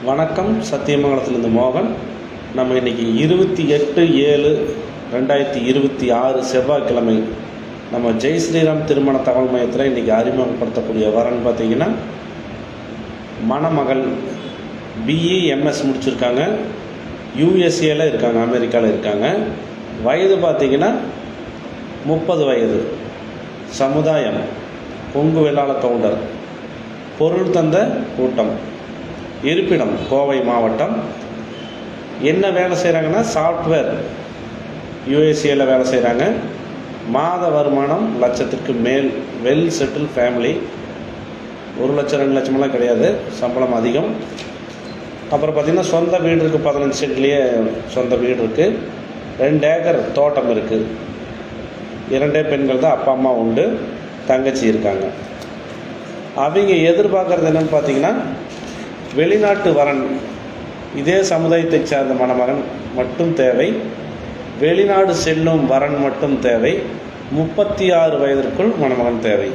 வணக்கம். சத்தியமங்கலத்திலிருந்து மோகன். நம்ம இன்றைக்கி 28/7/2026 செவ்வாய்க்கிழமை நம்ம ஜெய் ஸ்ரீராம் திருமண தகவல் மையத்தில் இன்றைக்கி அறிமுகப்படுத்தக்கூடிய வரன்னு பார்த்திங்கன்னா, மணமகள் பிஇ எம்எஸ் முடிச்சிருக்காங்க, யூஎஸ்ஏல இருக்காங்க, அமெரிக்காவில் இருக்காங்க. வயது பார்த்திங்கன்னா 30 வயது. சமுதாயம் கொங்கு வெள்ளாள கவுண்டர். பொருள் தந்த கூட்டம். இருப்பிடம் கோவை மாவட்டம். என்ன வேலை செய்கிறாங்கன்னா, சாஃப்ட்வேர் யூஎஸ்ஏல வேலை செய்கிறாங்க. மாத வருமானம் லட்சத்திற்கு மேல். Well settle family. 1 லட்சம் 2 லட்சமெல்லாம் கிடையாது, சம்பளம் அதிகம். அப்புறம் பார்த்திங்கன்னா, சொந்த வீடு இருக்குது. 15 சென்ட்லேயே சொந்த வீடு இருக்குது. 2 ஏக்கர் தோட்டம் இருக்குது. 2 பெண்கள் தான், அப்பா அம்மா உண்டு, தங்கச்சி இருக்காங்க. அவங்க எதிர்பார்க்குறது என்னென்னு பார்த்திங்கன்னா, வெளிநாட்டு வரன். இதே சமுதாயத்தை சார்ந்த மணமகன் மட்டும் தேவை. வெளிநாடு செல்லும் வரன் மட்டும் தேவை. 36 வயதிற்குள் மணமகன் தேவை.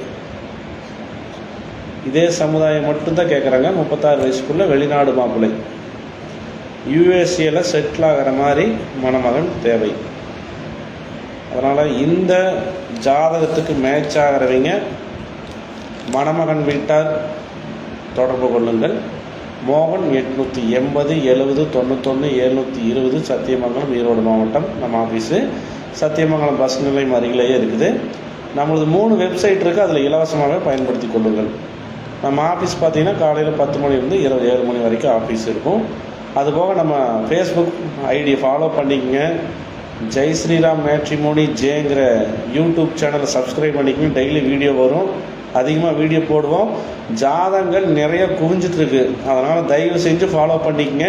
இதே சமுதாயம் மட்டும்தான் கேட்குறாங்க. 36 வயசுக்குள்ளே வெளிநாடு மாப்பிள்ளை, யூஎஸ்ஏல செட்டில் ஆகிற மாதிரி மணமகன் தேவை. அதனால் இந்த ஜாதகத்துக்கு மேட்ச் ஆகிறவங்க மணமகன் வீட்டார் தொடர்பு கொள்ளுங்கள். மோகன் 880 70 91 720 சத்தியமங்கலம், ஈரோடு மாவட்டம். நம்ம ஆஃபீஸு சத்தியமங்கலம் பஸ் நிலையம் அருகிலேயே இருக்குது. நம்மளது 3 வெப்சைட் இருக்குது. அதில் இலவசமாகவே பயன்படுத்தி கொள்ளுங்கள். நம்ம ஆஃபீஸ் பார்த்திங்கன்னா காலையில் 10 மணிலேருந்து இரவு 7 மணி வரைக்கும் ஆஃபீஸ் இருக்கும். அதுபோக நம்ம ஃபேஸ்புக் ஐடியை ஃபாலோ பண்ணிக்கங்க. ஜெய் ஸ்ரீராம் மேட்ரிமோனி ஜேங்கிற யூடியூப் சேனலை சப்ஸ்கிரைப் பண்ணிக்கங்க. டெய்லி வீடியோ வரும், அதிகமாக வீடியோ போடுவோம். ஜாதகங்கள் நிறைய குவிஞ்சிட்ருக்கு. அதனால் தயவு செஞ்சு ஃபாலோ பண்ணிக்கங்க.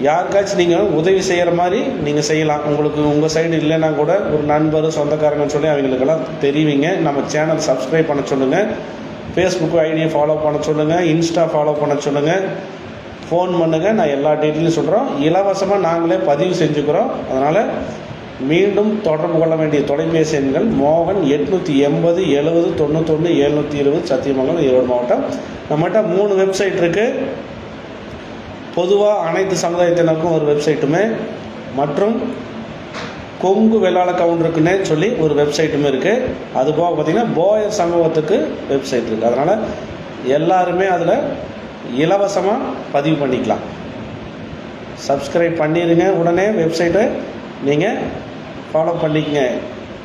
யாருக்காச்சும் நீங்கள் உதவி செய்கிற மாதிரி நீங்கள் செய்யலாம். உங்களுக்கு உங்கள் சைடு இல்லைன்னா கூட ஒரு நண்பர் சொந்தக்காரங்கன்னு சொல்லி அவங்களுக்கெல்லாம் தெரிவிங்க. நம்ம சேனல் சப்ஸ்கிரைப் பண்ண சொல்லுங்கள். ஃபேஸ்புக் ஐடியை ஃபாலோ பண்ண சொல்லுங்கள். இன்ஸ்டா ஃபாலோ பண்ண சொல்லுங்கள். ஃபோன் பண்ணுங்கள். நான் எல்லா டீட்டெயிலும் சொல்கிறோம். இலவசமாக நாங்களே பதிவு செஞ்சுக்கிறோம். அதனால் மீண்டும் தொடர்பு கொள்ள வேண்டிய தொலைபேசி எண்கள் மோகன் 880 70 91 720 சத்தியமங்கலம், ஈரோடு மாவட்டம். நம்மகிட்ட 3 வெப்சைட் இருக்குது. பொதுவாக அனைத்து சமுதாயத்தினருக்கும் ஒரு வெப்சைட்டுமே, மற்றும் கொங்கு வெள்ளாள கவுண்டருக்குன்னே சொல்லி ஒரு வெப்சைட்டுமே இருக்குது. அதுபோக பார்த்திங்கன்னா போயர் சமூகத்துக்கு வெப்சைட் இருக்குது. அதனால் எல்லாருமே அதில் இலவசமாக பதிவு பண்ணிக்கலாம். சப்ஸ்கிரைப் பண்ணிடுங்க. உடனே வெப்சைட்டை நீங்கள் ஃபாலோ பண்ணிக்கங்க.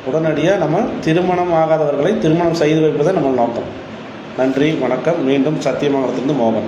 உடனடியாக நம்ம திருமணம் ஆகாதவர்களை திருமணம் செய்து வைப்பதை நம்ம நோக்கம். நன்றி, வணக்கம். மீண்டும் சத்தியமங்கலத்திலிருந்து மோகன்.